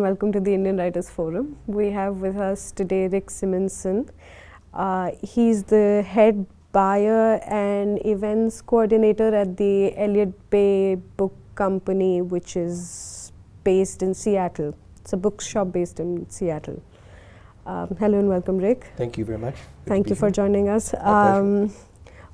welcome to the Indian Writers Forum. We have with us today Rick Simonson. He's the head buyer and events coordinator at the Elliott Bay Book Company, which is based in Seattle. It's a bookshop based in Seattle. Hello and welcome, Rick. Thank you very much. Thank you for joining us. My pleasure.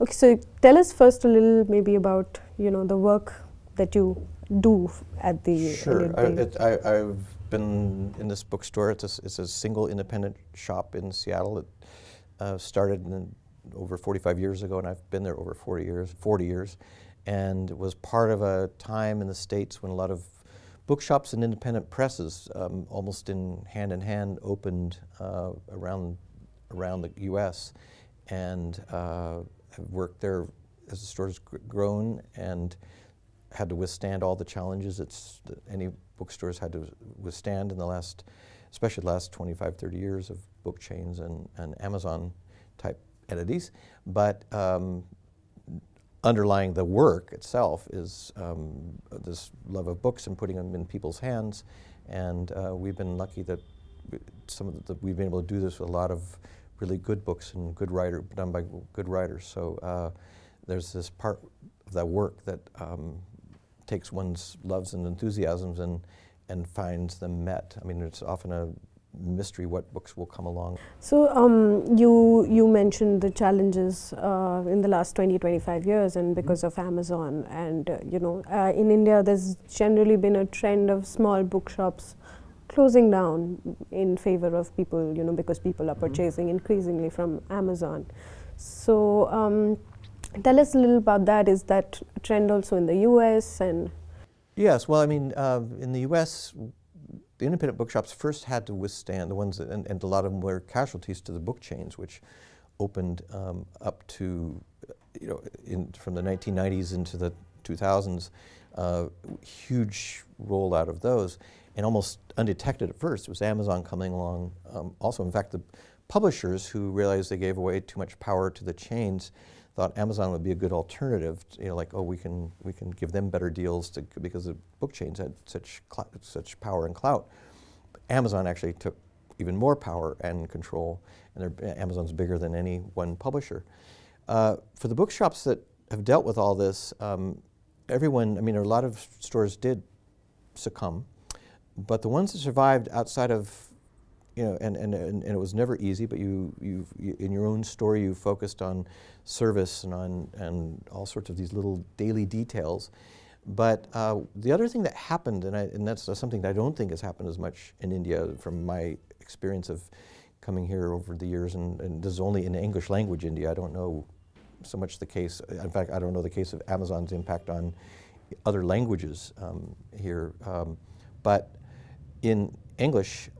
Okay, so tell us first a little maybe about the work that you do at the Sure. Elliott Bay. I've been in this bookstore. It's a single independent shop in Seattle. It started over 45 years ago, and I've been there over 40 years, and was part of a time in the States when a lot of bookshops and independent presses, almost in hand, opened around the U.S. and I've worked there as the store's grown and had to withstand all the challenges that any bookstores had to withstand in especially the last 25, 30 years of book chains and Amazon type entities. But underlying the work itself is this love of books and putting them in people's hands. And we've been lucky that we've been able to do this with a lot of really good books and done by good writers. So there's this part of that work that takes one's loves and enthusiasms and finds them met. I mean, it's often a mystery what books will come along. So you mentioned the challenges in the last 20-25 years and because of Amazon, and in India there's generally been a trend of small bookshops closing down in favor of people, because people are purchasing increasingly from Amazon. So tell us a little about that. Is that a trend also in the US? And yes, well, I mean, in the US, the independent bookshops first had to withstand the ones that, and a lot of them were casualties to the book chains, which opened up to, from the 1990s into the 2000s, huge rollout of those, and almost undetected at first. It was Amazon coming along. Also, in fact, the publishers who realized they gave away too much power to the chains thought Amazon would be a good alternative. We can give them better deals because the book chains had such power and clout. But Amazon actually took even more power and control, and Amazon's bigger than any one publisher. For the bookshops that have dealt with all this, a lot of stores did succumb, but the ones that survived outside of, and it was never easy, but you in your own story you focused on service and all sorts of these little daily details. But the other thing that happened, and that's something that I don't think has happened as much in India from my experience of coming here over the years, and this is only in English language India. I don't know so much the case. In fact, I don't know the case of Amazon's impact on other languages here, but in English,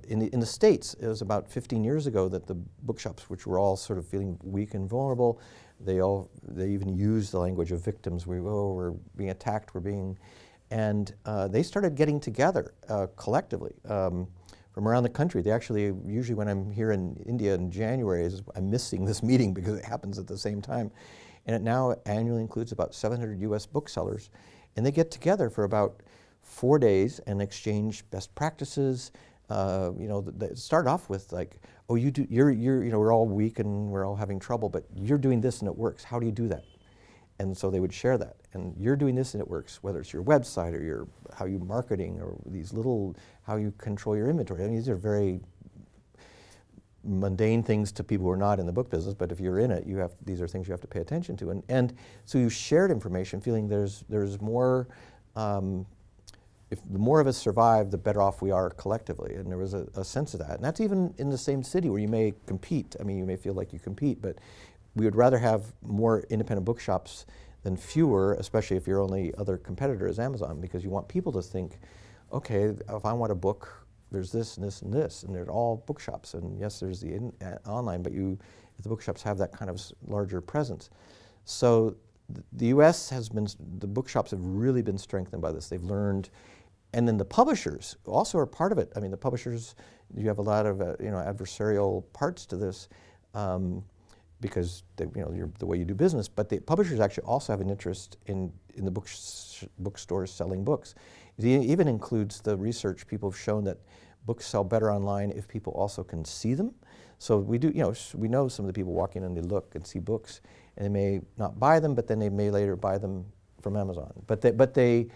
in the States, it was about 15 years ago that the bookshops, which were all sort of feeling weak and vulnerable, they even used the language of victims. We're being attacked, and they started getting together collectively from around the country. They actually, usually when I'm here in India in January, I'm missing this meeting because it happens at the same time. And it now annually includes about 700 US booksellers, and they get together for about 4 days and exchange best practices. They start off with like, oh, we're all weak and we're all having trouble, but you're doing this and it works. How do you do that? And so they would share that. And you're doing this and it works, whether it's your website or how you marketing or how you control your inventory. I mean, these are very mundane things to people who are not in the book business, but if you're in it, these are things you have to pay attention to. And so you shared information, feeling there's more. If the more of us survive, the better off we are collectively, and there was a sense of that. And that's even in the same city where you may compete. I mean, you may feel like you compete, but we would rather have more independent bookshops than fewer, especially if your only other competitor is Amazon, because you want people to think, okay, if I want a book, there's this and this and this, and they're all bookshops. And yes, there's the online, but the bookshops have that kind of larger presence. So the U.S. the bookshops have really been strengthened by this. They've learned. And then the publishers also are part of it. I mean, the publishers, you have a lot of adversarial parts to this because you're the way you do business. But the publishers actually also have an interest in the bookstores selling books. It even includes the research. People have shown that books sell better online if people also can see them. So we do, we know some of the people walk in and they look and see books, and they may not buy them, but then they may later buy them from Amazon. But they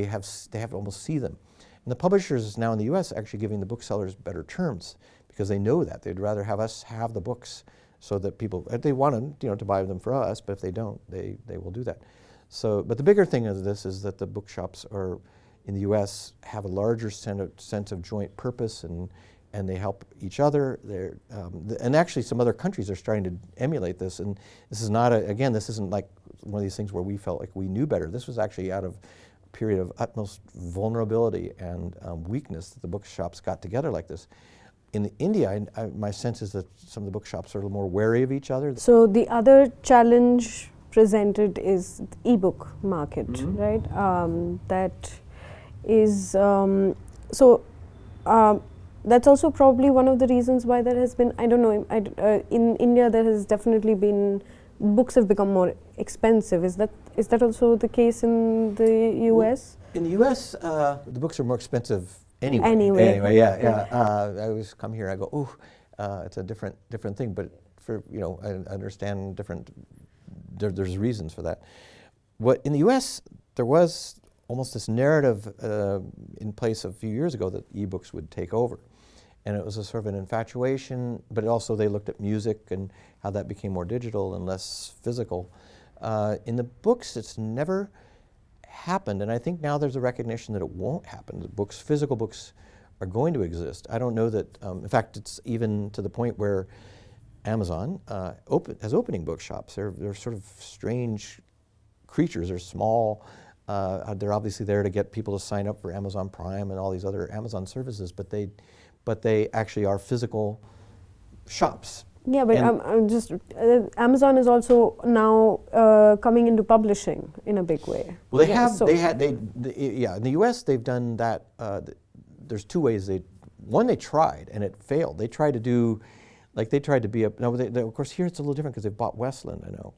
have to almost see them. And the publishers now in the U.S. actually giving the booksellers better terms because they know that they'd rather have us have the books so that people, if they want to, to buy them for us, but if they don't, they will do that. So, but the bigger thing of this is that the bookshops are in the U.S. have a larger sense of joint purpose, and they help each other. And actually some other countries are starting to emulate this. And this is not, again, this isn't like one of these things where we felt like we knew better. This was actually out of a period of utmost vulnerability and weakness that the bookshops got together like this. In India, my sense is that some of the bookshops are a little more wary of each other. So the other challenge presented is the ebook market, right? That is, that's also probably one of the reasons why there has been, I don't know, in India there has definitely been, books have become more expensive. Is that also the case in the US? In the US, the books are more expensive anyway, yeah. I always come here, I go, it's a different thing, but for, I understand there's reasons for that. In the US, there was almost this narrative in place a few years ago that ebooks would take over. And it was a sort of an infatuation, but also they looked at music and how that became more digital and less physical. In the books, it's never happened, and I think now there's a recognition that it won't happen. The physical books are going to exist. I don't know that, in fact, it's even to the point where Amazon has opening bookshops. They're sort of strange creatures. They're small. They're obviously there to get people to sign up for Amazon Prime and all these other Amazon services, but they actually are physical shops. Yeah, but Amazon is also now coming into publishing in a big way. Well, in the U.S. they've done that. There's two ways. One, they tried and it failed. They tried to do, they tried to be of course here it's a little different because they've bought Westland, I know.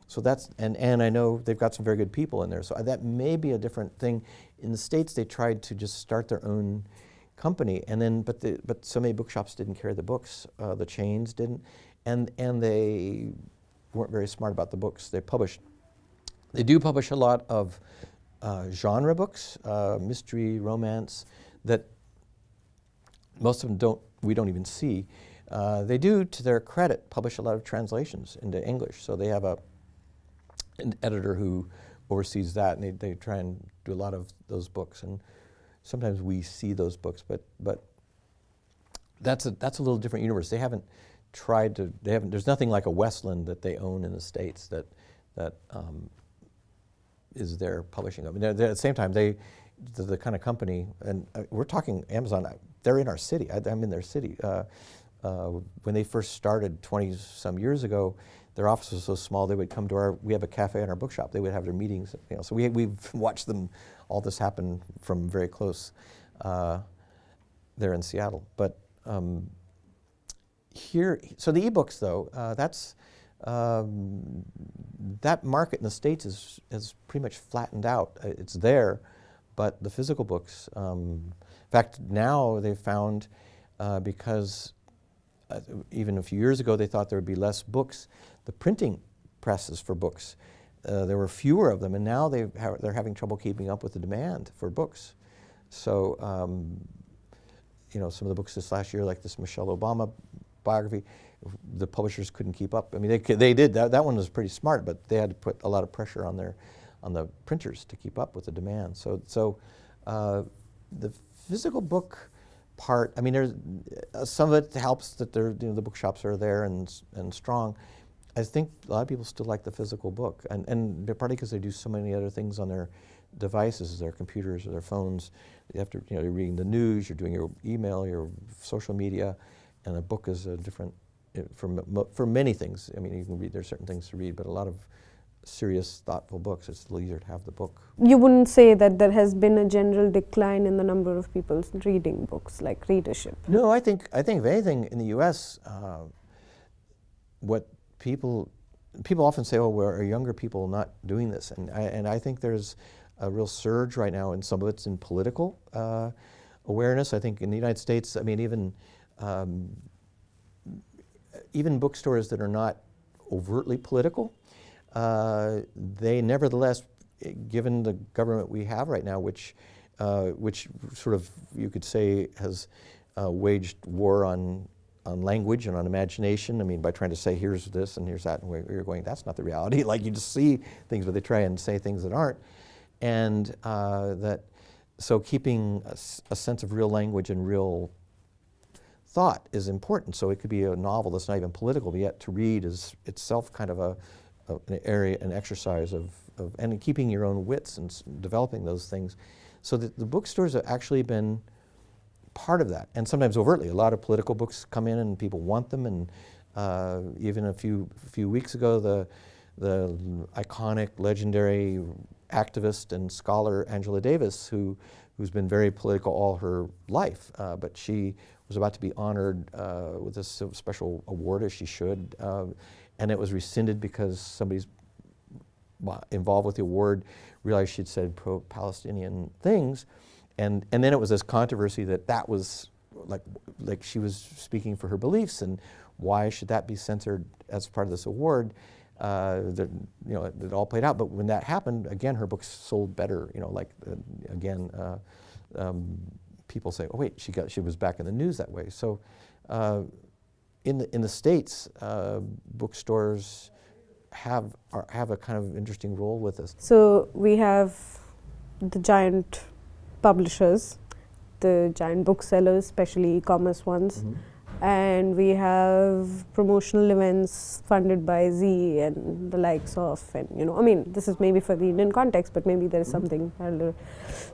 So that's, and I know they've got some very good people in there. So that may be a different thing. In the States, they tried to just start their own company, and then, but so many bookshops didn't carry the books, the chains didn't, and they weren't very smart about the books they published. They do publish a lot of genre books, mystery, romance, that most of them we don't even see. They do, to their credit, publish a lot of translations into English. So they have an editor who oversees that, and they try and do a lot of those books. And sometimes we see those books, but that's a little different universe. They haven't tried to. There's nothing like a Westland that they own in the States that is their publishing. I mean, at the same time, the kind of company, and we're talking Amazon. They're in our city. I'm in their city. When they first started 20-some years ago, their office was so small they would come to we have a cafe in our bookshop. They would have their meetings. So we've watched them, all this happen from very close there in Seattle. But here, so the ebooks though, that market in the States is pretty much flattened out. It's there, but the physical books, in fact, now they've found, because even a few years ago they thought there would be less books, the printing presses for books, there were fewer of them, and now they're having trouble keeping up with the demand for books. So, some of the books this last year, like this Michelle Obama biography, the publishers couldn't keep up. I mean, they did. That one was pretty smart, but they had to put a lot of pressure on the printers to keep up with the demand. So the physical book part, I mean, there's some of it helps that the bookshops are there and strong. I think a lot of people still like the physical book, and partly because they do so many other things on their devices, their computers or their phones. You have to, you're reading the news, you're doing your email, your social media, and a book is a different, for many things. I mean, you can read, there's certain things to read, but a lot of serious, thoughtful books, it's a little easier to have the book. You wouldn't say that there has been a general decline in the number of people reading books, like readership? No, I think if anything, in the U.S., what people often say, oh, well, are younger people not doing this? And I think there's a real surge right now, and some of it's in political awareness. I think in the United States, I mean, even bookstores that are not overtly political, they nevertheless, given the government we have right now, which sort of, you could say, has waged war on language and on imagination. I mean, by trying to say, here's this and here's that, and you're going, that's not the reality. Like, you just see things, but they try and say things that aren't. And so keeping a sense of real language and real thought is important. So it could be a novel that's not even political, but yet to read is itself kind of an exercise of and keeping your own wits and developing those things. So the bookstores have actually been part of that, and sometimes overtly. A lot of political books come in and people want them, and even a few weeks ago, the iconic, legendary activist and scholar Angela Davis, who's been very political all her life, but she was about to be honored with this special award, as she should, and it was rescinded because somebody's involved with the award realized she'd said pro-Palestinian things, and then it was this controversy that was like she was speaking for her beliefs, and why should that be censored as part of this award? It all played out, but when that happened, again, her books sold better. People say, "Oh wait, she was back in the news that way." So, in the States, bookstores have a kind of interesting role with this. So we have the giant publishers, the giant booksellers, especially e-commerce ones. Mm-hmm. And we have promotional events funded by Z and the likes of, and I mean, this is maybe for the Indian context, but maybe there is something parallel.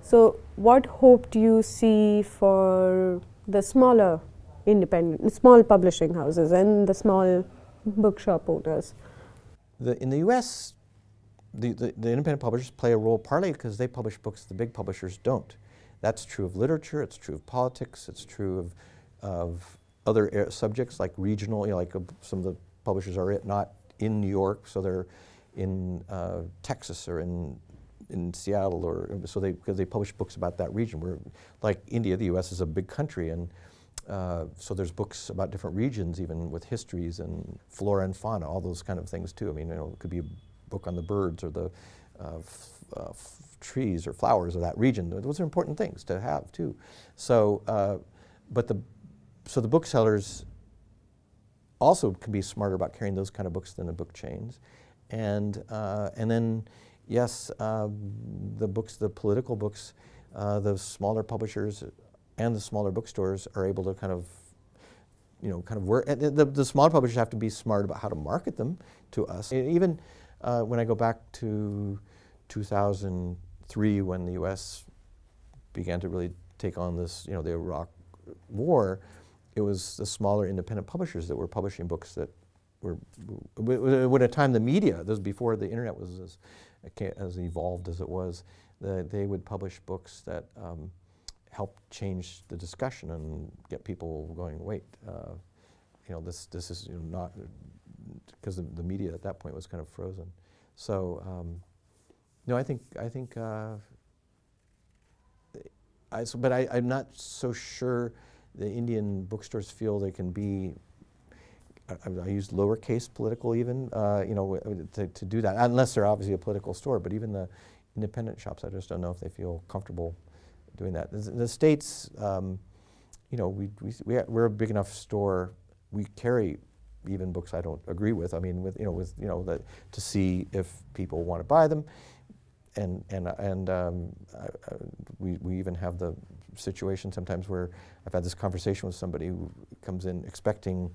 So what hope do you see for the smaller small publishing houses and the small bookshop owners? In the U.S., the independent publishers play a role partly because they publish books the big publishers don't. That's true of literature, it's true of politics, it's true of other subjects like regional, some of the publishers are not in New York, so they're in Texas or in Seattle, or because they publish books about that region. Where, like India, the U.S. is a big country, and so there's books about different regions, even with histories and flora and fauna, all those kind of things too. I mean, it could be a book on the birds or the trees or flowers of that region. Those are important things to have too. So, So the booksellers also can be smarter about carrying those kind of books than the book chains, and then yes, the political books, the smaller publishers and the smaller bookstores are able to kind of work. The smaller publishers have to be smart about how to market them to us. And even when I go back to 2003, when the U.S. began to really take on this, the Iraq War. It was the smaller independent publishers that were publishing books that were, at a time the media, this was before the internet was as evolved as it was, they would publish books that helped change the discussion and get people going, wait, this is not, because the media at that point was kind of frozen. So, no, I think, but I'm not so sure the Indian bookstores feel they can be, I use lowercase political even, to do that, unless they're obviously a political store, but even the independent shops, I just don't know if they feel comfortable doing that. The States, we're a big enough store, we carry even books I don't agree with, I mean, to see if people want to buy them. We even have the situation sometimes where I've had this conversation with somebody who comes in expecting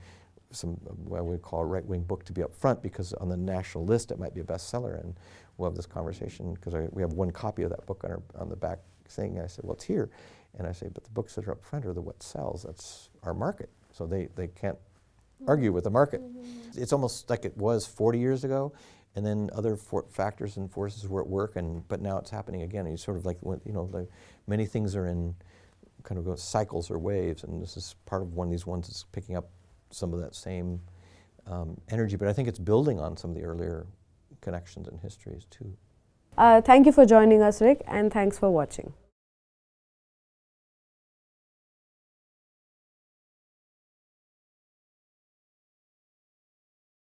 what we call a right-wing book to be up front because on the national list it might be a bestseller, and we'll have this conversation because we have one copy of that book on the back thing, and I said, well, it's here, and I say, but the books that are up front are what sells, that's our market, so they can't argue with the market. Mm-hmm. It's almost like it was 40 years ago, and then other factors and forces were at work, but now it's happening again. And you sort of like many things are in kind of cycles or waves, and this is part of one of these ones that's picking up some of that same energy. But I think it's building on some of the earlier connections and histories too. Thank you for joining us, Rick, and thanks for watching.